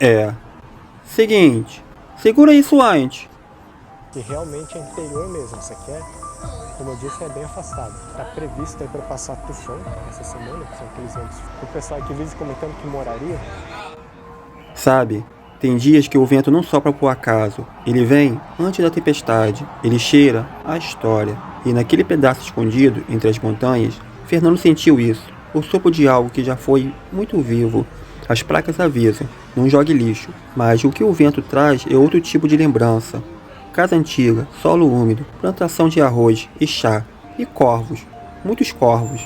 É. Seguinte, segura isso antes. E realmente é interior mesmo, isso aqui é, como eu disse, é bem afastado. Tá previsto aí para passar tufão essa semana, que são aqueles ventos. O pessoal aqui vive comentando que moraria. Sabe, tem dias que o vento não sopra por acaso. Ele vem antes da tempestade. Ele cheira a história. E naquele pedaço escondido entre as montanhas, Fernando sentiu isso. O sopro de algo que já foi muito vivo. As placas avisam, não jogue lixo. Mas o que o vento traz é outro tipo de lembrança. Casa antiga, solo úmido, plantação de arroz e chá. E corvos. Muitos corvos.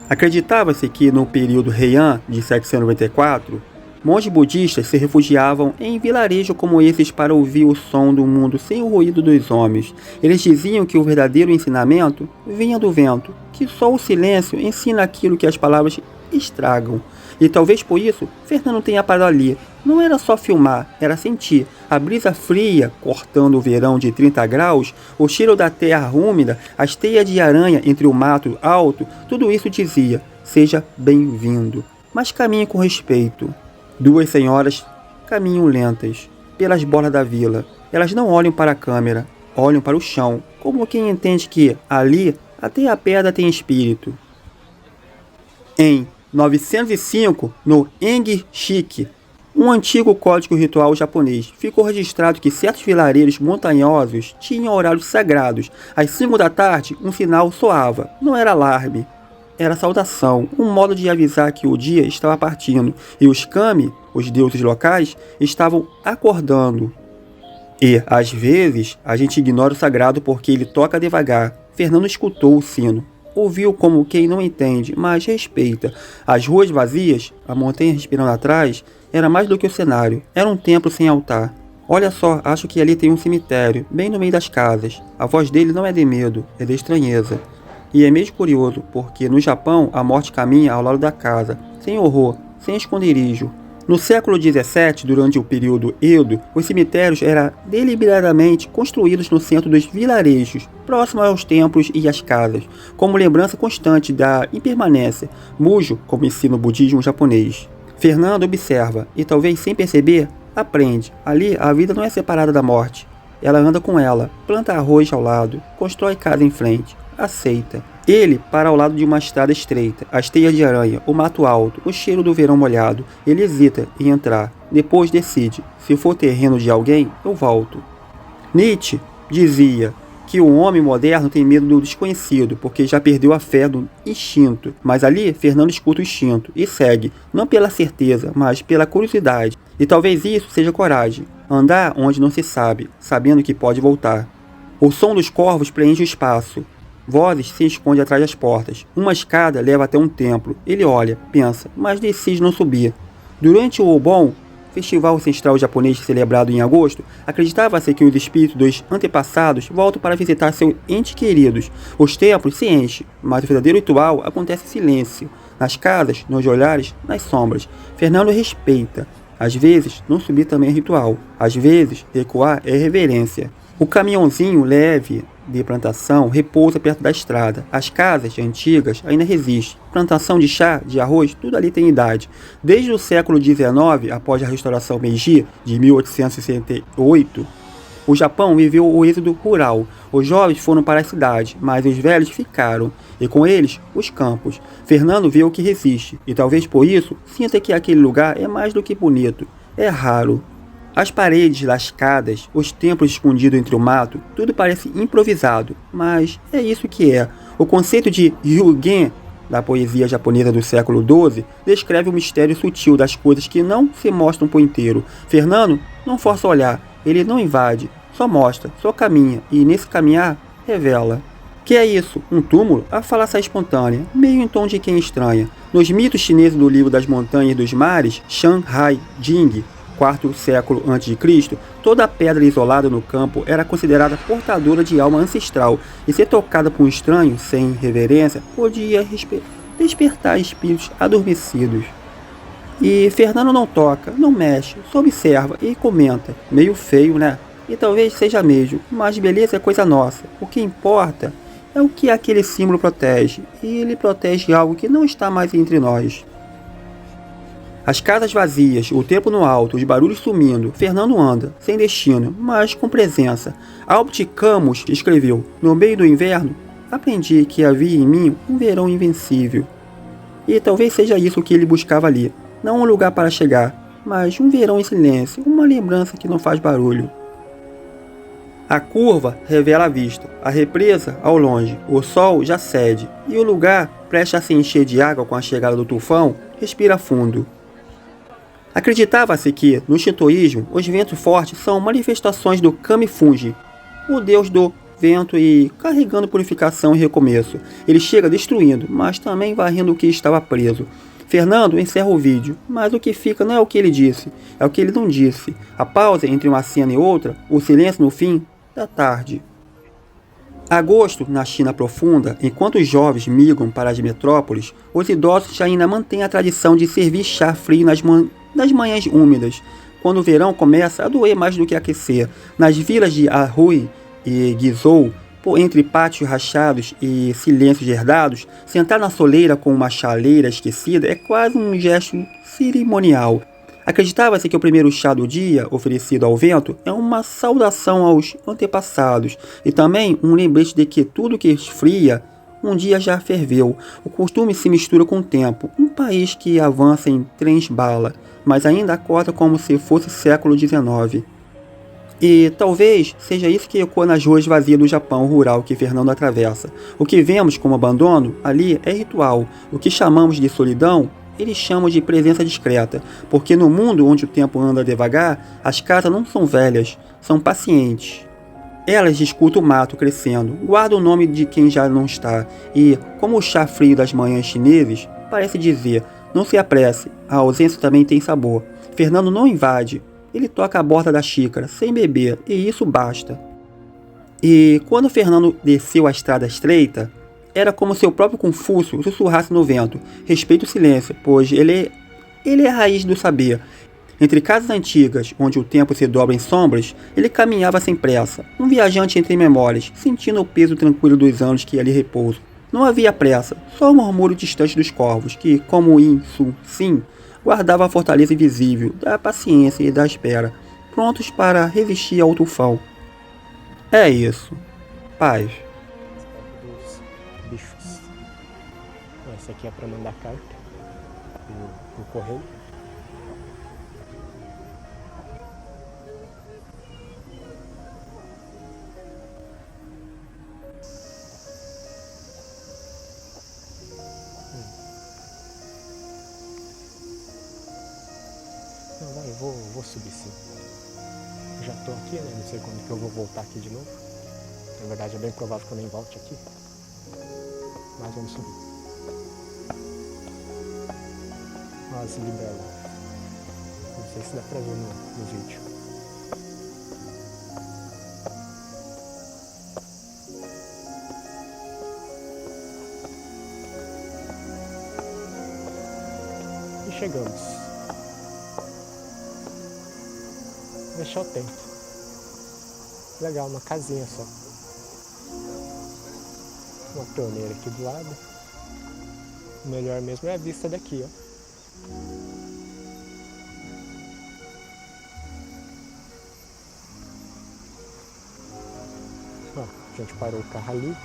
Acreditava-se que no período Heian de 794, monges budistas se refugiavam em vilarejos como esses para ouvir o som do mundo sem o ruído dos homens. Eles diziam que o verdadeiro ensinamento vinha do vento, que só o silêncio ensina aquilo que as palavras estragam. E talvez por isso Fernando tenha parado ali. Não era só filmar, era sentir. A brisa fria cortando o verão de 30 graus, o cheiro da terra úmida, as teias de aranha entre o mato alto, tudo isso dizia, seja bem-vindo. Mas caminhe com respeito. Duas senhoras caminham lentas pelas bordas da vila. Elas não olham para a câmera, olham para o chão, como quem entende que ali até a pedra tem espírito. Em 905, no Engi-shiki, um antigo código ritual japonês, ficou registrado que certos vilarejos montanhosos tinham horários sagrados. Às 5 da tarde, um sinal soava. Não era alarme, era saudação, um modo de avisar que o dia estava partindo e os kami, os deuses locais, estavam acordando. E, às vezes, a gente ignora o sagrado porque ele toca devagar. Fernando escutou o sino. Ouviu como quem não entende, mas respeita. As ruas vazias, a montanha respirando atrás, era mais do que o cenário. Era um templo sem altar. Olha só, acho que ali tem um cemitério, bem no meio das casas. A voz dele não é de medo, é de estranheza. E é mesmo curioso, porque no Japão a morte caminha ao lado da casa, sem horror, sem esconderijo. No século XVII, durante o período Edo, os cemitérios eram deliberadamente construídos no centro dos vilarejos, próximo aos templos e às casas, como lembrança constante da impermanência, mujo, como ensina o budismo japonês. Fernando observa, e talvez sem perceber, aprende. Ali a vida não é separada da morte. Ela anda com ela, planta arroz ao lado, constrói casa em frente, aceita. Ele para ao lado de uma estrada estreita, as teias de aranha, o mato alto, o cheiro do verão molhado. Ele hesita em entrar, depois decide, se for terreno de alguém, eu volto. Nietzsche dizia que o homem moderno tem medo do desconhecido, porque já perdeu a fé do instinto. Mas ali, Fernando escuta o instinto e segue, não pela certeza, mas pela curiosidade. E talvez isso seja coragem, andar onde não se sabe, sabendo que pode voltar. O som dos corvos preenche o espaço. Vozes se escondem atrás das portas. Uma escada leva até um templo. Ele olha, pensa, mas decide não subir. Durante o Obon, festival ancestral japonês celebrado em agosto, acreditava-se que os espíritos dos antepassados voltam para visitar seus entes queridos. Os templos se enchem, mas o verdadeiro ritual acontece em silêncio. Nas casas, nos olhares, nas sombras. Fernando respeita. Às vezes, não subir também é ritual. Às vezes, recuar é reverência. O caminhãozinho leve de plantação repousa perto da estrada. As casas antigas ainda resistem. Plantação de chá, de arroz, tudo ali tem idade. Desde o século XIX, após a restauração Meiji, de 1868, o Japão viveu o êxodo rural. Os jovens foram para a cidade, mas os velhos ficaram, e com eles, os campos. Fernando vê o que resiste, e talvez por isso, sinta que aquele lugar é mais do que bonito, é raro. As paredes lascadas, os templos escondidos entre o mato, tudo parece improvisado, mas é isso que é. O conceito de Ryugen, da poesia japonesa do século XII, descreve o mistério sutil das coisas que não se mostram por inteiro. Fernando não força olhar, ele não invade, só mostra, só caminha, e nesse caminhar, revela. Que é isso? Um túmulo? A fala sai espontânea, meio em tom de quem estranha. Nos mitos chineses do livro das montanhas e dos mares, Shanghai Jing, IV século a.C., toda a pedra isolada no campo era considerada portadora de alma ancestral, e ser tocada por um estranho, sem reverência, podia despertar espíritos adormecidos. E Fernando não toca, não mexe, só observa e comenta. Meio feio, né? E talvez seja mesmo, mas beleza é coisa nossa. O que importa é o que aquele símbolo protege, e ele protege algo que não está mais entre nós. As casas vazias, o tempo no alto, os barulhos sumindo, Fernando anda, sem destino, mas com presença. Albert Camus escreveu: no meio do inverno, aprendi que havia em mim um verão invencível. E talvez seja isso que ele buscava ali. Não um lugar para chegar, mas um verão em silêncio, uma lembrança que não faz barulho. A curva revela a vista, a represa ao longe, o sol já cede, e o lugar, prestes a se encher de água com a chegada do tufão, respira fundo. Acreditava-se que, no shintoísmo, os ventos fortes são manifestações do Kami-Fuji, o deus do vento, e carregando purificação e recomeço. Ele chega destruindo, mas também varrendo o que estava preso. Fernando encerra o vídeo, mas o que fica não é o que ele disse, é o que ele não disse. A pausa entre uma cena e outra, o silêncio no fim da tarde. Agosto, na China profunda, enquanto os jovens migram para as metrópoles, os idosos ainda mantêm a tradição de servir chá frio nas manhãs úmidas, quando o verão começa a doer mais do que aquecer. Nas vilas de Arui e Guizhou, entre pátios rachados e silêncios herdados, sentar na soleira com uma chaleira esquecida é quase um gesto cerimonial. Acreditava-se que o primeiro chá do dia, oferecido ao vento, é uma saudação aos antepassados e também um lembrete de que tudo que esfria um dia já ferveu. O costume se mistura com o tempo, um país que avança em trens-bala, mas ainda acorda como se fosse século XIX. E talvez seja isso que ecoa nas ruas vazias do Japão rural que Fernando atravessa. O que vemos como abandono ali é ritual. O que chamamos de solidão, eles chamam de presença discreta, porque no mundo onde o tempo anda devagar, as casas não são velhas, são pacientes. Elas escutam o mato crescendo, guardam o nome de quem já não está, e, como o chá frio das manhãs chineses, parece dizer: não se apresse, a ausência também tem sabor. Fernando não invade, ele toca a borda da xícara, sem beber, e isso basta. E quando Fernando desceu a estrada estreita, era como se o próprio Confúcio sussurrasse no vento: respeite o silêncio, pois ele é a raiz do saber. Entre casas antigas, onde o tempo se dobra em sombras, ele caminhava sem pressa, um viajante entre memórias, sentindo o peso tranquilo dos anos que ali repousam. Não havia pressa, só o murmúrio distante dos corvos, que, como In Su Sin, guardava a fortaleza invisível da paciência e da espera, prontos para resistir ao tufão. É isso. Paz. Bichos. Essa aqui é para mandar carta por correio. Não, vai, eu vou subir sim. Já tô aqui, né? Não sei quando que eu vou voltar aqui de novo. Na verdade é bem provável que eu nem volte aqui. Mas vamos subir. Olha as libélulas. Não sei se dá pra ver no vídeo. E chegamos. Deixar o tempo. Legal, uma casinha só. Uma torneira aqui do lado. O melhor mesmo é a vista daqui, ó. Ó, a gente parou o carro ali.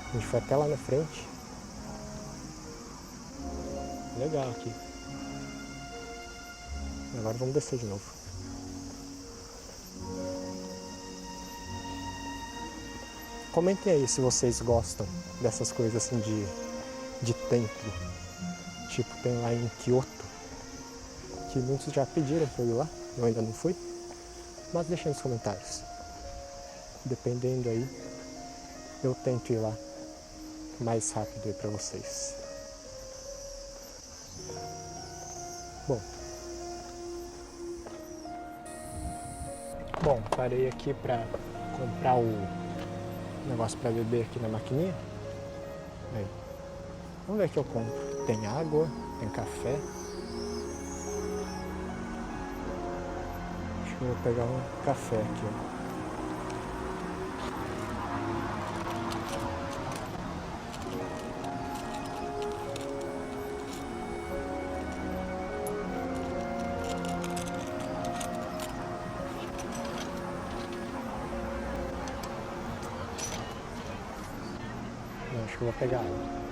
A gente foi até lá na frente. Legal aqui. Agora vamos descer de novo. Comentem aí se vocês gostam dessas coisas assim de templo. Tipo, tem lá em Kyoto, que muitos já pediram pra eu ir lá, eu ainda não fui. Mas deixem nos comentários. Dependendo aí, eu tento ir lá mais rápido aí pra vocês. Bom, parei aqui pra comprar o negócio pra beber aqui na maquininha. Aí. Vamos ver o que eu compro. Tem água, tem café. Acho que eu vou pegar um café aqui, ó. eu vou pegar água.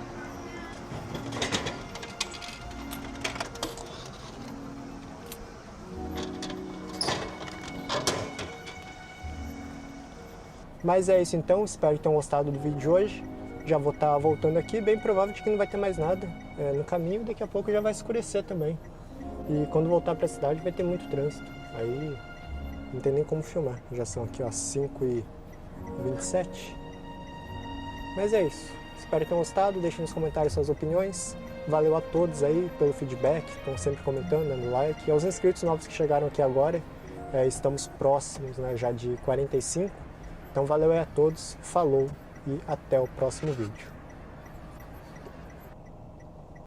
Mas é isso então, espero que tenham gostado do vídeo de hoje. Já vou estar voltando aqui, bem provável de que não vai ter mais nada no caminho, daqui a pouco já vai escurecer também. E quando voltar para a cidade vai ter muito trânsito, aí não tem nem como filmar. Já são aqui ó, 5h27. Mas é isso, espero que tenham gostado, deixem nos comentários suas opiniões. Valeu a todos aí pelo feedback, estão sempre comentando, dando like. E aos inscritos novos que chegaram aqui agora, estamos próximos, né, já de 45. Então valeu aí a todos, falou e até o próximo vídeo.